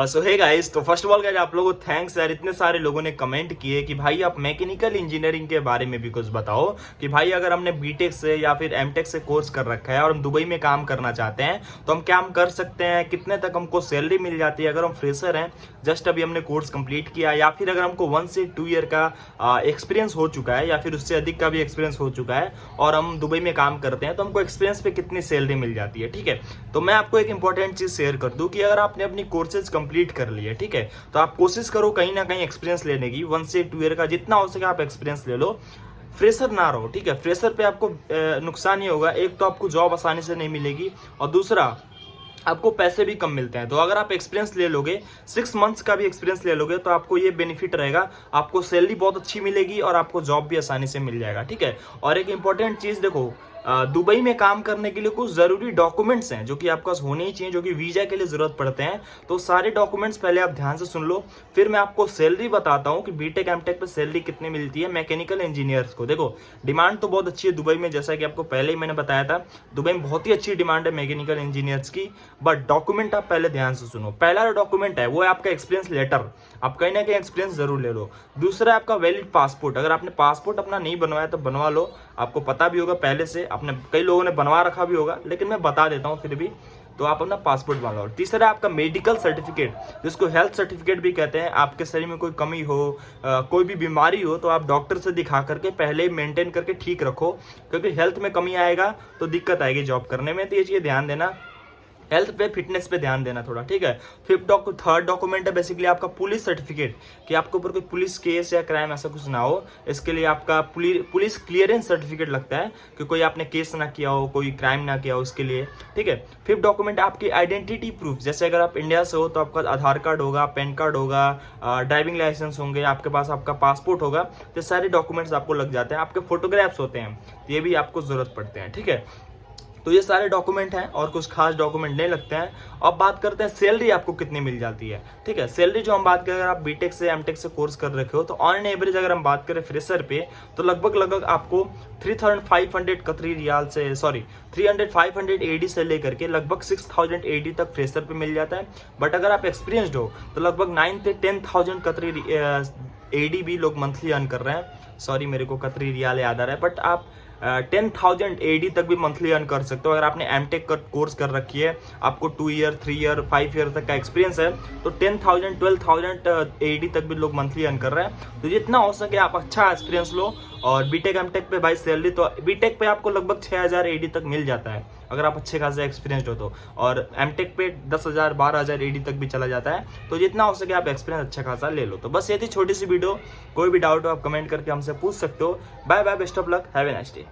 सो hey guys, तो first of all guys आप लोगों को थैंक्स यार, इतने सारे लोगों ने कमेंट किए कि भाई आप मैकेनिकल इंजीनियरिंग के बारे में भी कुछ बताओ कि भाई अगर हमने बीटेक से या फिर एमटेक से कोर्स कर रखा है और हम दुबई में काम करना चाहते हैं तो हम क्या कर सकते हैं, कितने तक हमको सैलरी मिल जाती है अगर हम फ्रेशर हैं, जस्ट अभी हमने कोर्स कंप्लीट किया, या फिर अगर हमको 1 से 2 ईयर का एक्सपीरियंस हो चुका है या फिर उससे अधिक का भी एक्सपीरियंस हो चुका है और हम दुबई में काम करते हैं तो हमको एक्सपीरियंस पे कितनी सैलरी मिल जाती है। ठीक है, तो मैं आपको एक इंपॉर्टेंट चीज शेयर कर दूं कि अगर आपने अपनी कोर्सेज कंप्लीट कर लिए, ठीक है, तो आप कोशिश करो कहीं ना कहीं एक्सपीरियंस लेने की। 1 से 2 ईयर का जितना हो सके आप एक्सपीरियंस ले लो, फ्रेशर ना रहो। ठीक है, फ्रेशर पे आपको नुकसान ही होगा, एक तो आपको जॉब आसानी से नहीं मिलेगी और दूसरा आपको पैसे भी कम मिलते हैं। तो अगर आप एक्सपीरियंस ले लोगे, 6 मंथ्स का भी एक्सपीरियंस ले लोगे तो आपको ये बेनिफिट रहेगा, आपको सैलरी बहुत अच्छी मिलेगी और आपको जॉब भी आसानी से मिल जाएगा। ठीक है, और एक इंपॉर्टेंट चीज देखो, दुबई में काम करने के लिए कुछ जरूरी डॉक्यूमेंट्स हैं जो कि आपके पास होने ही चाहिए, जो कि वीजा के लिए जरूरत पड़ते हैं। तो सारे डॉक्यूमेंट्स पहले आप ध्यान से सुन लो, फिर मैं आपको सैलरी बताता हूँ कि बीटेक एमटेक पे सैलरी कितनी मिलती है मैकेनिकल इंजीनियर्स को। देखो, डिमांड तो बहुत अच्छी है दुबई में, जैसा कि आपको पहले ही मैंने बताया था, दुबई में बहुत ही अच्छी डिमांड है मैकेनिकल इंजीनियर्स की। बट डॉक्यूमेंट आप पहले ध्यान से सुनो। पहला जो डॉक्यूमेंट है वो है आपका एक्सपीरियंस लेटर, आप कहीं ना कहीं एक्सपीरियंस जरूर ले लो। दूसरा है आपका वैलिड पासपोर्ट, अगर आपने पासपोर्ट अपना नहीं बनवाया तो बनवा लो, आपको पता भी होगा पहले से, आपने कई लोगों ने बनवा रखा भी होगा, लेकिन मैं बता देता हूँ फिर भी, तो आप अपना पासपोर्ट बनवाओ। तीसरा है आपका मेडिकल सर्टिफिकेट, जिसको हेल्थ सर्टिफिकेट भी कहते हैं। आपके शरीर में कोई कमी हो, कोई भी बीमारी हो तो आप डॉक्टर से दिखा करके पहले ही मेंटेन करके ठीक रखो, क्योंकि हेल्थ में कमी आएगा तो दिक्कत आएगी जॉब करने में। तो ये चीज़ ध्यान देना, हेल्थ पे फिटनेस पे ध्यान देना थोड़ा। ठीक है, थर्ड डॉक्यूमेंट है बेसिकली आपका पुलिस सर्टिफिकेट, कि आपके ऊपर कोई पुलिस केस या क्राइम ऐसा कुछ ना हो, इसके लिए आपका पुलिस क्लियरेंस सर्टिफिकेट लगता है कि कोई आपने केस ना किया हो, कोई क्राइम ना किया हो, उसके लिए। ठीक है, फिफ्थ डॉक्यूमेंट आपकी आइडेंटिटी प्रूफ, जैसे अगर आप इंडिया से हो तो आपका आधार कार्ड होगा, पैन कार्ड होगा, ड्राइविंग लाइसेंस होंगे, आपके पास आपका पासपोर्ट होगा, तो सारे डॉक्यूमेंट्स आपको लग जाते हैं। आपके फोटोग्राफ्स होते हैं, ये भी आपको जरूरत पड़ते हैं। ठीक है, तो ये सारे डॉक्यूमेंट हैं और कुछ खास डॉक्यूमेंट नहीं लगते हैं। अब बात करते हैं सैलरी आपको कितनी मिल जाती है। ठीक है, सैलरी जो हम बात करें, अगर आप बीटेक से एमटेक से कोर्स कर रखे हो तो ऑन एवरेज अगर हम बात करें फ्रेशर पे तो लगभग आपको 3500 कतरी रियाल से 500 एडी से लेकर के लगभग 6000 एडी तक फ्रेशर पे मिल जाता है। बट अगर आप एक्सपीरियंसड हो तो लगभग 9 से 10,000 कतरी एडी भी लोग मंथली अर्न कर रहे हैं। सॉरी, मेरे को कतरी रियाल याद आ रहा है, बट आप 10,000 एडी तक भी मंथली अर्न कर सकते हो। अगर आपने एमटेक का कोर्स कर रखी है, आपको 2 ईयर 3 ईयर 5 ईयर तक का एक्सपीरियंस है, तो 10,000 12,000 एडी तक भी लोग मंथली अर्न कर रहे हैं। तो जितना हो सके आप अच्छा एक्सपीरियंस लो। और बीटेक एमटेक पे भाई सैलरी तो बीटेक पे आपको लगभग 6,000 एडी तक मिल जाता है अगर आप अच्छे खासे एक्सपीरियंस हो तो, और एमटेक पे 10,000 12,000 एडी तक भी चला जाता है। तो जितना हो सके आप एक्सपीरियंस अच्छा खासा ले लो। तो बस ये थी छोटी सी वीडियो, कोई भी डाउट हो आप कमेंट करके हमसे पूछ सकते हो। Bye bye, best of luck, have a nice day.